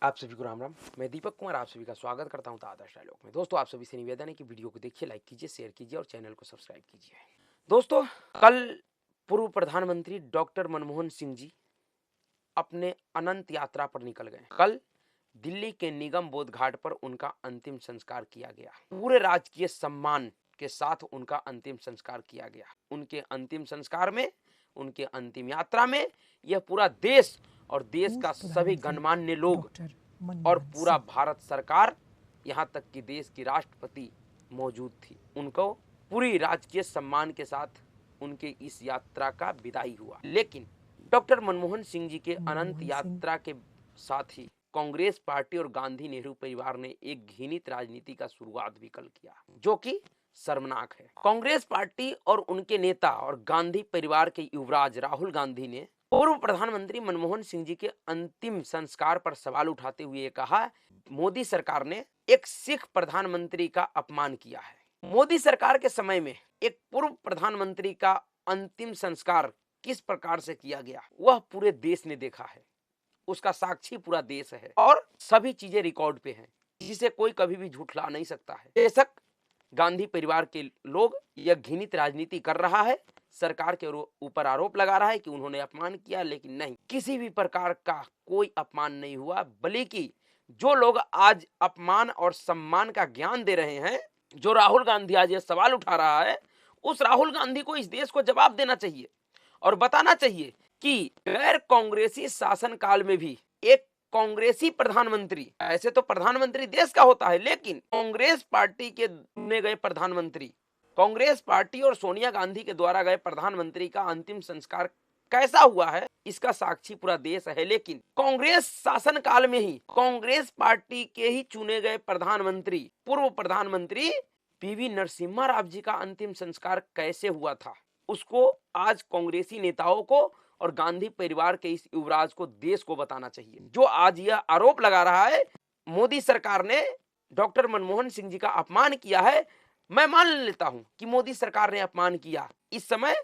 आप सभी को राम राम। मैं दीपक कुमार आप सभी का स्वागत करता हूं आदर्श डायलॉग में। दोस्तों, आप सभी से निवेदन है कि वीडियो को देखिए, लाइक कीजिए, शेयर कीजिए और चैनल को सब्सक्राइब कीजिए। दोस्तों, कल पूर्व प्रधानमंत्री डॉक्टर मनमोहन सिंह जी अपने अनंत यात्रा पर निकल गए। कल दिल्ली के निगम बोध घाट पर उनका अंतिम संस्कार किया गया। पूरे राजकीय सम्मान के साथ उनका अंतिम संस्कार किया गया। उनके अंतिम संस्कार में, उनके अंतिम यात्रा में यह पूरा देश और देश का सभी गणमान्य लोग और पूरा भारत सरकार, यहाँ तक कि देश की राष्ट्रपति मौजूद थी। उनको पूरी राजकीय सम्मान के साथ उनके इस यात्रा का विदाई हुआ। लेकिन डॉक्टर मनमोहन सिंह जी के अनंत यात्रा के साथ ही कांग्रेस पार्टी और गांधी नेहरू परिवार ने एक घृणित राजनीति का शुरुआत भी कल किया, जो कि शर्मनाक है। कांग्रेस पार्टी और उनके नेता और गांधी परिवार के युवराज राहुल गांधी ने पूर्व प्रधानमंत्री मनमोहन सिंह जी के अंतिम संस्कार पर सवाल उठाते हुए कहा, मोदी सरकार ने एक सिख प्रधानमंत्री का अपमान किया है। मोदी सरकार के समय में एक पूर्व प्रधानमंत्री का अंतिम संस्कार किस प्रकार से किया गया, वह पूरे देश ने देखा है। उसका साक्षी पूरा देश है और सभी चीजें रिकॉर्ड पे हैं, जिसे कोई कभी भी झूठला नहीं सकता है। बेशक गांधी परिवार के लोग यह घृणित राजनीति कर रहा है, सरकार के ऊपर आरोप लगा रहा है कि उन्होंने अपमान किया, लेकिन नहीं, किसी भी प्रकार का कोई अपमान नहीं हुआ। बल्कि जो लोग आज अपमान और सम्मान का ज्ञान दे रहे हैं, जो राहुल गांधी आज यह सवाल उठा रहा है, उस राहुल गांधी को इस देश को जवाब देना चाहिए और बताना चाहिए कि गैर कांग्रेसी शासन काल में भी एक कांग्रेसी प्रधानमंत्री, ऐसे तो प्रधानमंत्री देश का होता है, लेकिन कांग्रेस पार्टी के चुने गए प्रधानमंत्री, कांग्रेस पार्टी और सोनिया गांधी के द्वारा गए प्रधानमंत्री का अंतिम संस्कार कैसा हुआ है, इसका साक्षी पूरा देश है। लेकिन कांग्रेस शासन काल में ही कांग्रेस पार्टी के ही चुने गए प्रधानमंत्री, पूर्व प्रधानमंत्री पीवी नरसिम्हा राव जी का अंतिम संस्कार कैसे हुआ था, उसको आज कांग्रेसी नेताओं को और गांधी परिवार के इस युवराज को, देश को बताना चाहिए। जो आज यह आरोप लगा रहा है मोदी सरकार ने डॉक्टर मनमोहन सिंह जी का अपमान किया है, मैं मान लेता हूं कि मोदी सरकार ने अपमान किया इस समय,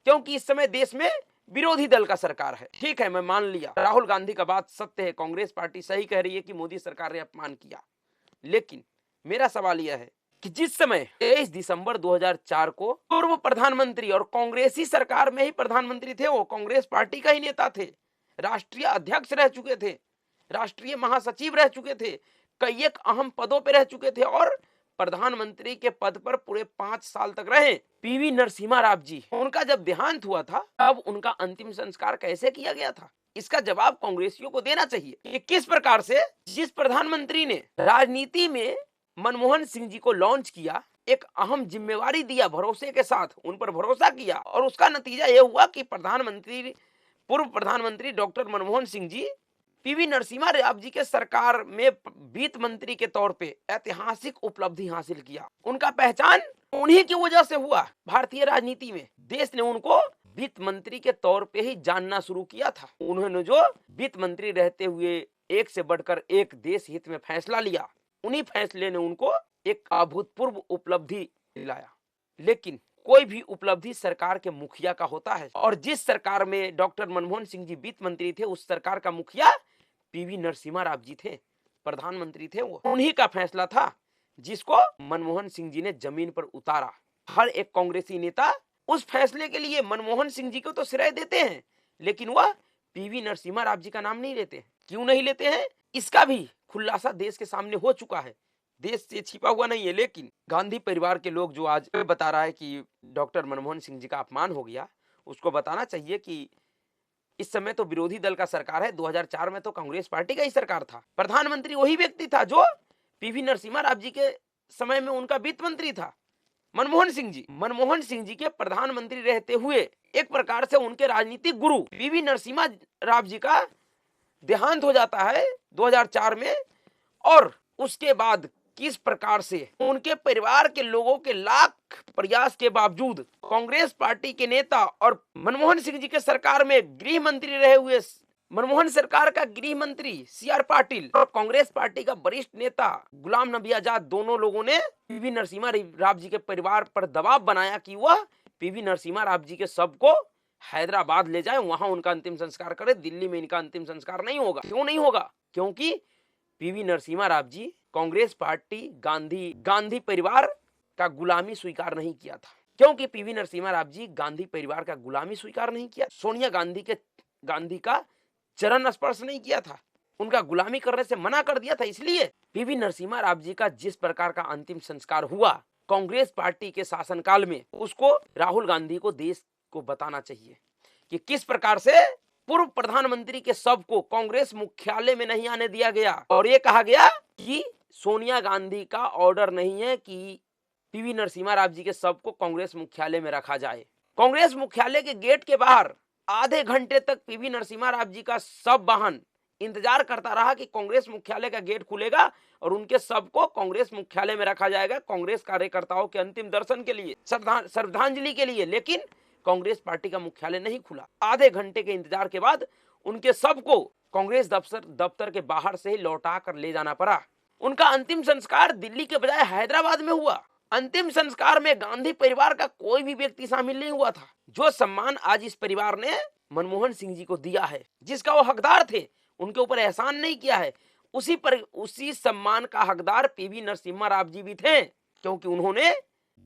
क्योंकि इस समय देश में विरोधी दल का सरकार है। ठीक है, मैं मान लिया, राहुल गांधी का बात सत्य है, कांग्रेस पार्टी सही कह रही है कि मोदी सरकार ने अपमान किया। लेकिन मेरा सवाल यह है कि जिस समय 23 दिसंबर 2004 को पूर्व प्रधानमंत्री और कांग्रेसी सरकार में ही प्रधानमंत्री थे, वो कांग्रेस पार्टी का ही नेता थे, राष्ट्रीय अध्यक्ष रह चुके थे, राष्ट्रीय महासचिव रह चुके थे, कई एक अहम पदों पर रह चुके थे और प्रधानमंत्री के पद पर पूरे 5 साल तक रहे पीवी नरसिम्हा राव जी। उनका जब देहांत हुआ था, तब उनका अंतिम संस्कार कैसे किया गया था, इसका जवाब कांग्रेसियों को देना चाहिए कि किस प्रकार से जिस प्रधानमंत्री ने राजनीति में मनमोहन सिंह जी को लॉन्च किया, एक अहम जिम्मेवारी दिया, भरोसे के साथ उन पर भरोसा किया, और उसका नतीजा यह हुआ कि पूर्व प्रधानमंत्री डॉक्टर मनमोहन सिंह जी पीवी नरसिम्हा राव जी के सरकार में वित्त मंत्री के तौर पे ऐतिहासिक उपलब्धि हासिल किया। उनका पहचान उन्हीं की वजह से हुआ। भारतीय राजनीति में देश ने उनको वित्त मंत्री के तौर पे ही जानना शुरू किया था। उन्होंने जो वित्त मंत्री रहते हुए एक से बढ़कर एक देश हित में फैसला लिया, उन्हीं फैसले ने उनको एक अभूतपूर्व उपलब्धि दिलाया। लेकिन कोई भी उपलब्धि सरकार के मुखिया का होता है, और जिस सरकार में डॉक्टर मनमोहन सिंह जी वित्त मंत्री थे, उस सरकार का मुखिया पीवी नरसिम्हा राव जी थे, प्रधानमंत्री थे। वो उन्हीं का फैसला था जिसको मनमोहन सिंह जी ने जमीन पर उतारा। हर एक कांग्रेसी नेता उस फैसले के लिए मनमोहन सिंह जी को तो श्रेय देते हैं, लेकिन वह पीवी नरसिम्हा राव जी का नाम नहीं लेते हैं। क्यों नहीं लेते हैं, इसका भी खुलासा देश के सामने हो चुका है, देश से छिपा हुआ नहीं है। लेकिन गांधी परिवार के लोग जो आज बता रहा है कि डॉक्टर मनमोहन सिंह जी का अपमान हो गया, उसको बताना चाहिए कि इस समय तो विरोधी दल का सरकार है, 2004 में तो कांग्रेस पार्टी का ही सरकार था, प्रधानमंत्री वही व्यक्ति था जो पीवी नरसिम्हा राव जी के समय में उनका वित्त मंत्री था, मनमोहन सिंह जी। मनमोहन सिंह जी के प्रधानमंत्री रहते हुए एक प्रकार से उनके राजनीतिक गुरु पीवी नरसिम्हा राव जी का देहांत हो जाता है 2004 में, और उसके बाद किस प्रकार से उनके परिवार के लोगों के लाख प्रयास के बावजूद कांग्रेस पार्टी के नेता और मनमोहन सिंह जी के सरकार में गृह मंत्री रहे हुए मनमोहन सरकार का गृह मंत्री सीआर पाटिल और कांग्रेस पार्टी का वरिष्ठ नेता गुलाम नबी आजाद, दोनों लोगों ने पीवी नरसिम्हा राव जी के परिवार पर दबाव बनाया कि वह पीवी नरसिम्हा राव जी के शव को हैदराबाद ले जाए, वहां उनका अंतिम संस्कार करे, दिल्ली में इनका अंतिम संस्कार नहीं होगा। क्यों नहीं होगा? क्योंकि पीवी नरसिम्हा राव जी कांग्रेस पार्टी गांधी परिवार का गुलामी स्वीकार नहीं किया था। क्योंकि पीवी नरसिम्हा राव जी गांधी परिवार का गुलामी स्वीकार नहीं किया, सोनिया गांधी का चरण स्पर्श नहीं किया था, उनका गुलामी करने से मना कर दिया था। इसलिए पीवी नरसिम्हा राव जी का जिस प्रकार का अंतिम संस्कार हुआ कांग्रेस पार्टी के शासनकाल में, उसको राहुल गांधी को देश को बताना चाहिए कि किस प्रकार से पूर्व प्रधानमंत्री के शव को कांग्रेस मुख्यालय में नहीं आने दिया गया और ये कहा गया कि सोनिया गांधी का ऑर्डर नहीं है कि पीवी नरसिम्हा राव जी के शव को कांग्रेस मुख्यालय में रखा जाए। कांग्रेस मुख्यालय के गेट के बाहर आधे घंटे तक पीवी नरसिम्हा राव जी का शव वाहन इंतजार करता रहा कि कांग्रेस मुख्यालय का गेट खुलेगा और उनके शव को कांग्रेस मुख्यालय में रखा जाएगा कांग्रेस कार्यकर्ताओं के अंतिम दर्शन के लिए, श्रद्धांजलि के लिए। लेकिन कांग्रेस पार्टी का मुख्यालय नहीं खुला। आधे घंटे के इंतजार के बाद उनके शव को कांग्रेस दफ्तर के बाहर से ही लौटा कर ले जाना पड़ा। उनका अंतिम संस्कार दिल्ली के बजाय हैदराबाद में हुआ। अंतिम संस्कार में गांधी परिवार का कोई भी व्यक्ति शामिल नहीं हुआ था। जो सम्मान आज इस परिवार ने मनमोहन सिंह जी को दिया है, जिसका वो हकदार थे, उनके ऊपर एहसान नहीं किया है, उसी सम्मान का हकदार पीवी नरसिम्हा राव जी भी थे, क्योंकि उन्होंने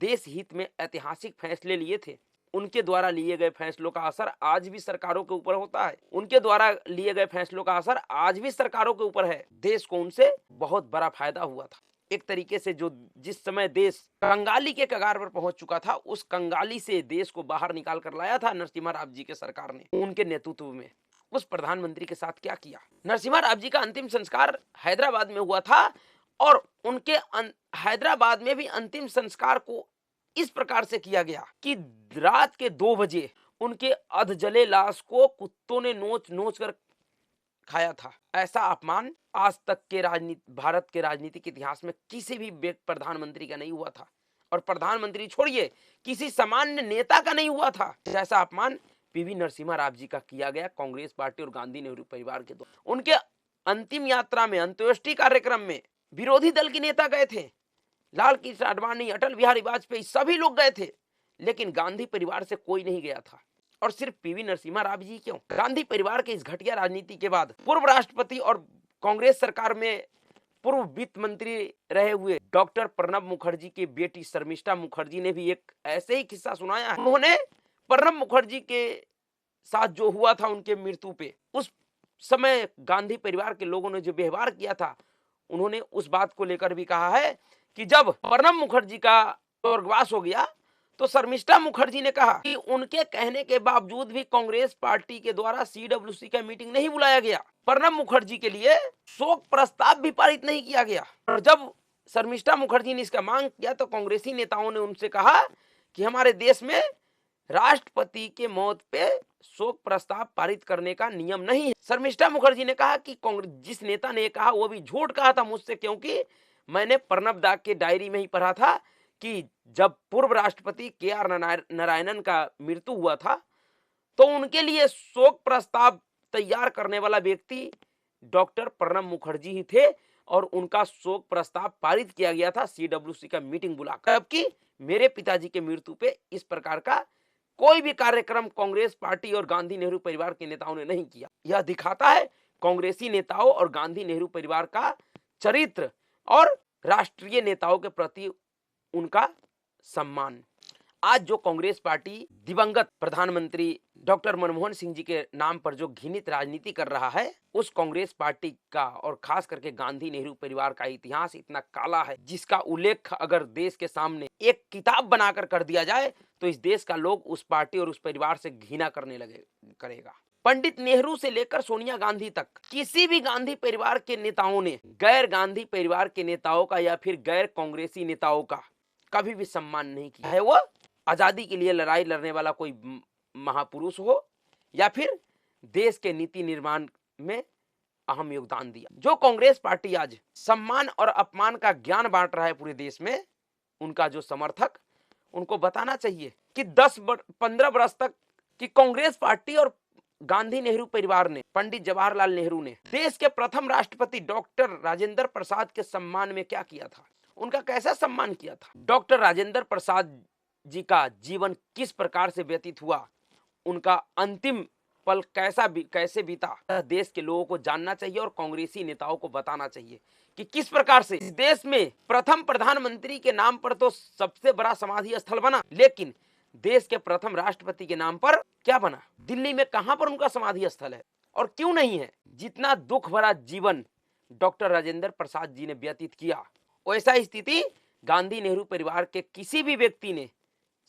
देश हित में ऐतिहासिक फैसले लिए थे। उनके द्वारा लिए गए फैसलों का असर आज भी सरकारों के ऊपर होता है। उनके द्वारा लिए गए फैसलों का असर आज भी सरकारों के ऊपर है। देश को उनसे बहुत बड़ा फायदा हुआ था। एक तरीके से जिस समय देश कंगाली के कगार पर पहुंच चुका था, उस कंगाली से देश को बाहर निकाल कर लाया था नरसिम्हा राव जी के सरकार ने। उनके नेतृत्व में उस प्रधानमंत्री के साथ क्या किया। नरसिम्हा राव जी का अंतिम संस्कार हैदराबाद में हुआ था और उनके हैदराबाद में भी अंतिम संस्कार को इस प्रकार से किया गया कि रात के 2 बजे उनके अधजले लाश को कुत्तों ने नोच कर खाया था। ऐसा अपमान आज तक के भारत के राजनीतिक इतिहास में किसी भी प्रधानमंत्री का नहीं हुआ था। और प्रधानमंत्री छोड़िए, किसी सामान्य नेता का नहीं हुआ था जैसा अपमान पीवी नरसिम्हा राव जी का किया गया कांग्रेस पार्टी और गांधी नेहरू परिवार के द्वारा। उनके अंतिम यात्रा में, अंत्येष्टि कार्यक्रम में विरोधी दल के नेता गए थे, लाल कृष्ण आडवाणी, अटल बिहारी वाजपेयी, सभी लोग गए थे, लेकिन गांधी परिवार से कोई नहीं गया था। और सिर्फ पीवी नरसिम्हा राव जी क्यों? गांधी परिवार के इस घटिया राजनीति के बाद पूर्व राष्ट्रपति और कांग्रेस सरकार में पूर्व वित्त मंत्री रहे हुए डॉक्टर प्रणब मुखर्जी की बेटी शर्मिष्ठा मुखर्जी ने भी एक ऐसे ही किस्सा सुनाया है। उन्होंने प्रणब मुखर्जी के साथ जो हुआ था उनके मृत्यु पे, उस समय गांधी परिवार के लोगों ने जो व्यवहार किया था, उन्होंने उस बात को लेकर भी कहा है कि जब प्रणब मुखर्जी का स्वर्गवास हो गया तो शर्मिष्ठा मुखर्जी ने कहा कि उनके कहने के बावजूद भी कांग्रेस पार्टी के द्वारा सीडब्ल्यूसी का मीटिंग नहीं बुलाया गया, प्रणब मुखर्जी के लिए शोक प्रस्ताव भी पारित नहीं किया गया। और जब शर्मिष्ठा मुखर्जी ने इसका मांग किया तो कांग्रेसी नेताओं ने उनसे कहा कि हमारे देश में राष्ट्रपति के मौत पे शोक प्रस्ताव पारित करने का नियम नहीं है। शर्मिष्ठा मुखर्जी ने कहा कि जिस नेता ने कहा वो भी झूठ कहा था मुझसे, क्योंकि मैंने प्रणब दा के डायरी में ही पढ़ा था कि जब पूर्व राष्ट्रपति के.आर. नारायणन का मृत्यु हुआ था तो उनके लिए शोक प्रस्ताव तैयार करने वाला व्यक्ति डॉक्टर प्रणब मुखर्जी ही थे और उनका शोक प्रस्ताव पारित किया गया था सीडब्ल्यूसी का मीटिंग बुलाकर। जबकि मेरे पिताजी के मृत्यु पे इस प्रकार का कोई भी कार्यक्रम कांग्रेस पार्टी और गांधी नेहरू परिवार के नेताओं ने नहीं किया। यह दिखाता है कांग्रेसी नेताओं और गांधी नेहरू परिवार का चरित्र और राष्ट्रीय नेताओं के प्रति उनका सम्मान। आज जो कांग्रेस पार्टी दिवंगत प्रधानमंत्री डॉक्टर मनमोहन सिंह जी के नाम पर जो घृणित राजनीति कर रहा है, उस कांग्रेस पार्टी का और खास करके गांधी नेहरू परिवार का इतिहास इतना काला है, जिसका उल्लेख अगर देश के सामने एक किताब बनाकर कर दिया जाए तो इस देश का लोग उस पार्टी और उस परिवार से घृणा करने करेगा। पंडित नेहरू से लेकर सोनिया गांधी तक किसी भी गांधी परिवार के नेताओं ने गैर गांधी परिवार के नेताओं का या फिर गैर कांग्रेसी नेताओं का कभी भी सम्मान नहीं किया है। वो आजादी के लिए लड़ाई लड़ने वाला कोई महापुरुष हो या फिर देश के नीति निर्माण में अहम योगदान दिया। जो कांग्रेस पार्टी आज सम्मान और अपमान का ज्ञान बांट रहा है पूरे देश में, उनका जो समर्थक, उनको बताना चाहिए कि 10-15 वर्ष तक कि कांग्रेस पार्टी और गांधी नेहरू परिवार ने, पंडित जवाहरलाल नेहरू ने देश के प्रथम राष्ट्रपति डॉक्टर राजेंद्र प्रसाद के सम्मान में क्या किया था, उनका कैसा सम्मान किया था। डॉक्टर राजेंद्र प्रसाद जी का जीवन किस प्रकार से व्यतीत हुआ, उनका अंतिम पल कैसे बीता, देश के लोगों को जानना चाहिए और कांग्रेसी नेताओं को बताना चाहिए कि किस प्रकार से इस देश में प्रथम प्रधानमंत्री के नाम पर तो सबसे बड़ा समाधि स्थल बना, लेकिन देश के प्रथम राष्ट्रपति के नाम पर क्या बना? दिल्ली में कहां पर उनका समाधि स्थल है और क्यों नहीं है? जितना दुख भरा जीवन डॉक्टर राजेंद्र प्रसाद जी ने व्यतीत किया, वैसा स्थिति गांधी नेहरू परिवार के किसी भी व्यक्ति ने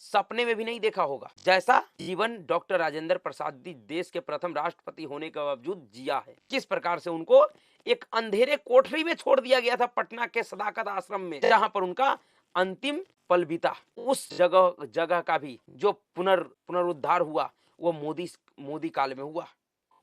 सपने में भी नहीं देखा होगा। जैसा जीवन डॉक्टर राजेंद्र प्रसाद जी देश के प्रथम राष्ट्रपति होने के बावजूद जिया है, किस प्रकार से उनको एक अंधेरे कोठरी में छोड़ दिया गया था पटना के सदाकत आश्रम में, जहां पर उनका अंतिम पल बीता। उस जगह का भी जो पुनरुद्धार हुआ वो मोदी काल में हुआ।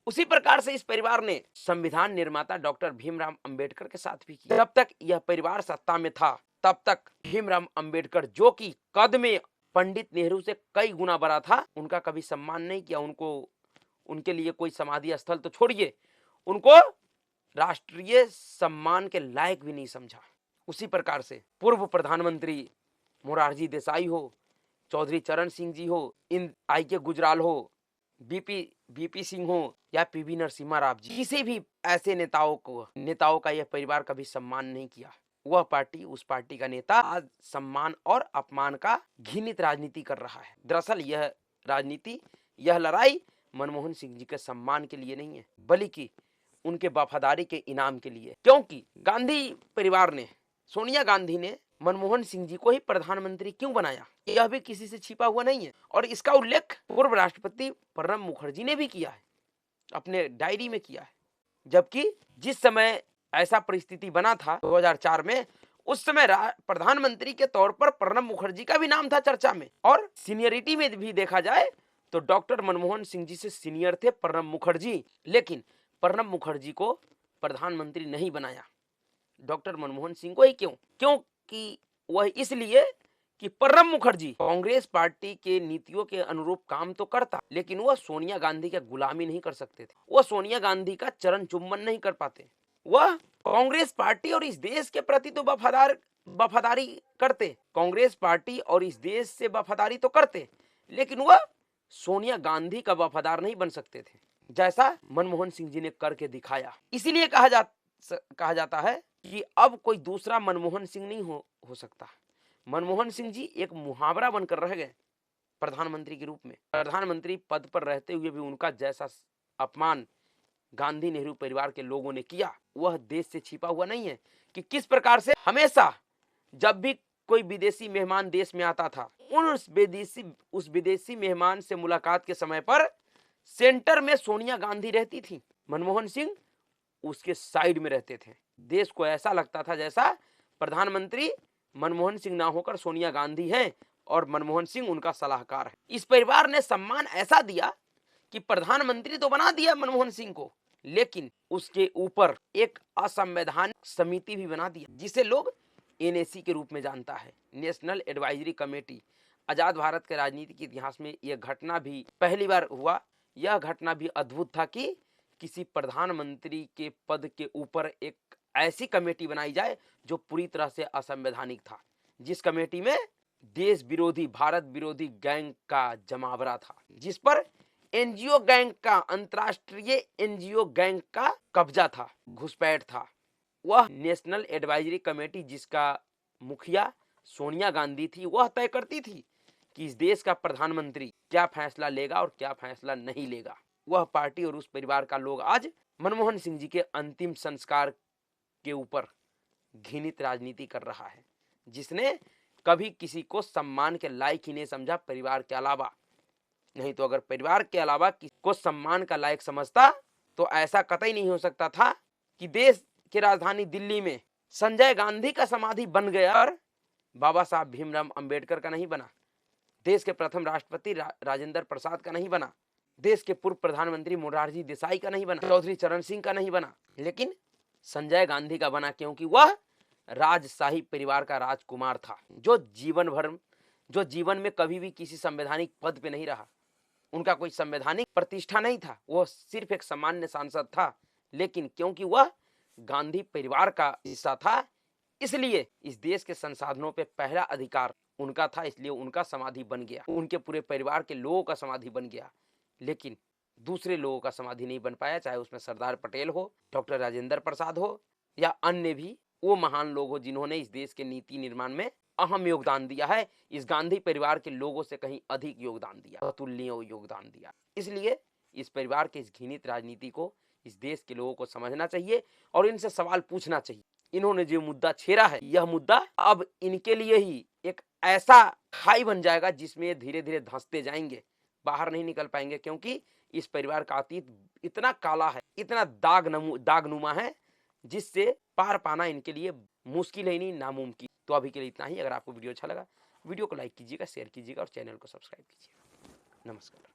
उसी प्रकार से इस परिवार ने संविधान निर्माता डॉक्टर भीमराव अंबेडकर के साथ भी किया। जब तक यह परिवार सत्ता में था तब तक भीमराव अंबेडकर, जो कि कद में पंडित नेहरू से कई गुना बड़ा था, उनका कभी सम्मान नहीं किया। उनके लिए कोई समाधि स्थल तो छोड़िए, उनको राष्ट्रीय सम्मान के लायक भी नहीं समझा। उसी प्रकार से पूर्व प्रधानमंत्री मोरारजी देसाई हो, चौधरी चरण सिंह जी हो, आई के गुजराल हो, बीपी सिंह हो या पीवी नरसिम्हा राव जी, किसी भी ऐसे नेताओं का यह परिवार कभी सम्मान नहीं किया। वह पार्टी, उस पार्टी का नेता आज सम्मान और अपमान का घृणित राजनीति कर रहा है। दरअसल यह राजनीति, यह लड़ाई मनमोहन सिंह जी के सम्मान के लिए नहीं है, बल्कि उनके वफादारी के इनाम के लिए। क्योंकि गांधी परिवार ने, सोनिया गांधी ने मनमोहन सिंह जी को ही प्रधानमंत्री क्यों बनाया, यह भी किसी से छिपा हुआ नहीं है। और इसका उल्लेख पूर्व राष्ट्रपति प्रणब मुखर्जी ने भी किया है, अपने डायरी में किया है। जबकि जिस समय ऐसा परिस्थिति बना था 2004 में, उस समय प्रधानमंत्री के तौर पर प्रणब मुखर्जी का भी नाम था चर्चा में, और सीनियरिटी में भी देखा जाए तो डॉक्टर मनमोहन सिंह जी से सीनियर थे प्रणब मुखर्जी। लेकिन प्रणब मुखर्जी को प्रधानमंत्री नहीं बनाया, डॉक्टर मनमोहन सिंह को ही। क्योंकि वह इसलिए कि प्रणब मुखर्जी कांग्रेस पार्टी के नीतियों के अनुरूप काम तो करता, लेकिन वह सोनिया गांधी की गुलामी नहीं कर सकते थे। वह सोनिया गांधी का चरण चुम्बन नहीं कर पाते। वह कांग्रेस पार्टी और इस देश के प्रति तो वफादारी करते, कांग्रेस पार्टी और इस देश से वफादारी तो करते, लेकिन वह सोनिया गांधी का वफादार नहीं बन सकते थे, जैसा मनमोहन सिंह जी ने करके दिखाया। इसीलिए कहा जाता है कि अब कोई दूसरा मनमोहन सिंह नहीं हो सकता। मनमोहन सिंह जी एक मुहावरा बनकर रह गए प्रधानमंत्री के रूप में। प्रधानमंत्री पद पर रहते हुए भी उनका जैसा अपमान गांधी नेहरू परिवार के लोगों ने किया, वह देश से छिपा हुआ नहीं है। कि किस प्रकार से हमेशा जब भी कोई विदेशी मेहमान देश में आता था, उस विदेशी मेहमान से मुलाकात के समय पर सेंटर में सोनिया गांधी रहती थी, मनमोहन सिंह उसके साइड में रहते थे। देश को ऐसा लगता था जैसा प्रधानमंत्री मनमोहन सिंह ना होकर सोनिया गांधी हैं और मनमोहन सिंह उनका सलाहकार है। इस परिवार ने सम्मान ऐसा दिया कि प्रधानमंत्री तो बना दिया मनमोहन सिंह को, लेकिन उसके ऊपर एक असंवैधानिक समिति भी बना दिया, जिसे लोग एनएसी के रूप में जानता है, नेशनल एडवाइजरी कमेटी। आजाद भारत के राजनीति के इतिहास में यह घटना भी पहली बार हुआ। यह घटना भी अद्भुत था कि किसी प्रधानमंत्री के पद के ऊपर एक ऐसी कमेटी बनाई जाए जो पूरी तरह से असंवैधानिक था, जिस कमेटी में देश विरोधी, भारत विरोधी गैंग का जमावड़ा था, जिस पर एनजीओ गैंग का, अंतर्राष्ट्रीय एनजीओ गैंग का कब्जा था, घुसपैठ था। वह नेशनल एडवाइजरी कमेटी, जिसका मुखिया सोनिया गांधी थी, वह तय करती थी कि इस देश का प्रधानमंत्री क्या फैसला लेगा और क्या फैसला नहीं लेगा। वह पार्टी और उस परिवार का लोग आज मनमोहन सिंह जी के अंतिम संस्कार के ऊपर घृणित राजनीति कर रहा है, जिसने कभी किसी को सम्मान के लायक ही नहीं समझा परिवार के अलावा। नहीं तो अगर परिवार के अलावा किसी को सम्मान का लायक समझता तो ऐसा कतई नहीं हो सकता था कि देश की राजधानी दिल्ली में संजय गांधी का समाधि बन गया और बाबा साहब भीमराव अंबेडकर का नहीं बना, देश के प्रथम राष्ट्रपति राजेंद्र प्रसाद का नहीं बना, देश के पूर्व प्रधानमंत्री मोरारजी देसाई का नहीं बना, चौधरी चरण सिंह का नहीं बना, लेकिन संजय गांधी का बना, क्योंकि वह राजशाही परिवार का राजकुमार था, जो जीवन में कभी भी किसी संवैधानिक पद पे नहीं रहा। उनका कोई संवैधानिक प्रतिष्ठा नहीं था, वो सिर्फ एक सामान्य सांसद था, लेकिन क्योंकि वह गांधी परिवार का हिस्सा था, इसलिए इस देश के संसाधनों पे पहला अधिकार उनका था, इसलिए उनका समाधि बन गया, उनके पूरे परिवार के लोगों का समाधि बन गया। लेकिन दूसरे लोगों का समाधि नहीं बन पाया, चाहे उसमें सरदार पटेल हो, डॉक्टर राजेंद्र प्रसाद हो या अन्य भी वो महान लोग हो जिन्होंने इस देश के नीति निर्माण में अहम योगदान दिया है। इस गांधी परिवार के लोगों से कहीं अधिक योगदान दिया, अतुलनीय योगदान दिया। इसलिए इस परिवार के इस घृणित राजनीति को इस देश के लोगों को समझना चाहिए और इनसे सवाल पूछना चाहिए। इन्होंने जो मुद्दा छेड़ा है, यह मुद्दा अब इनके लिए ही एक ऐसा खाई बन जाएगा जिसमें ये धीरे धीरे धंसते जाएंगे, बाहर नहीं निकल पाएंगे, क्योंकि इस परिवार का अतीत इतना काला है, इतना दागनुमा है, जिससे पार पाना इनके लिए मुश्किल ही नहीं, नामुमकिन। तो अभी के लिए इतना ही। अगर आपको वीडियो अच्छा लगा, वीडियो को लाइक कीजिएगा, शेयर कीजिएगा और चैनल को सब्सक्राइब कीजिएगा। नमस्कार।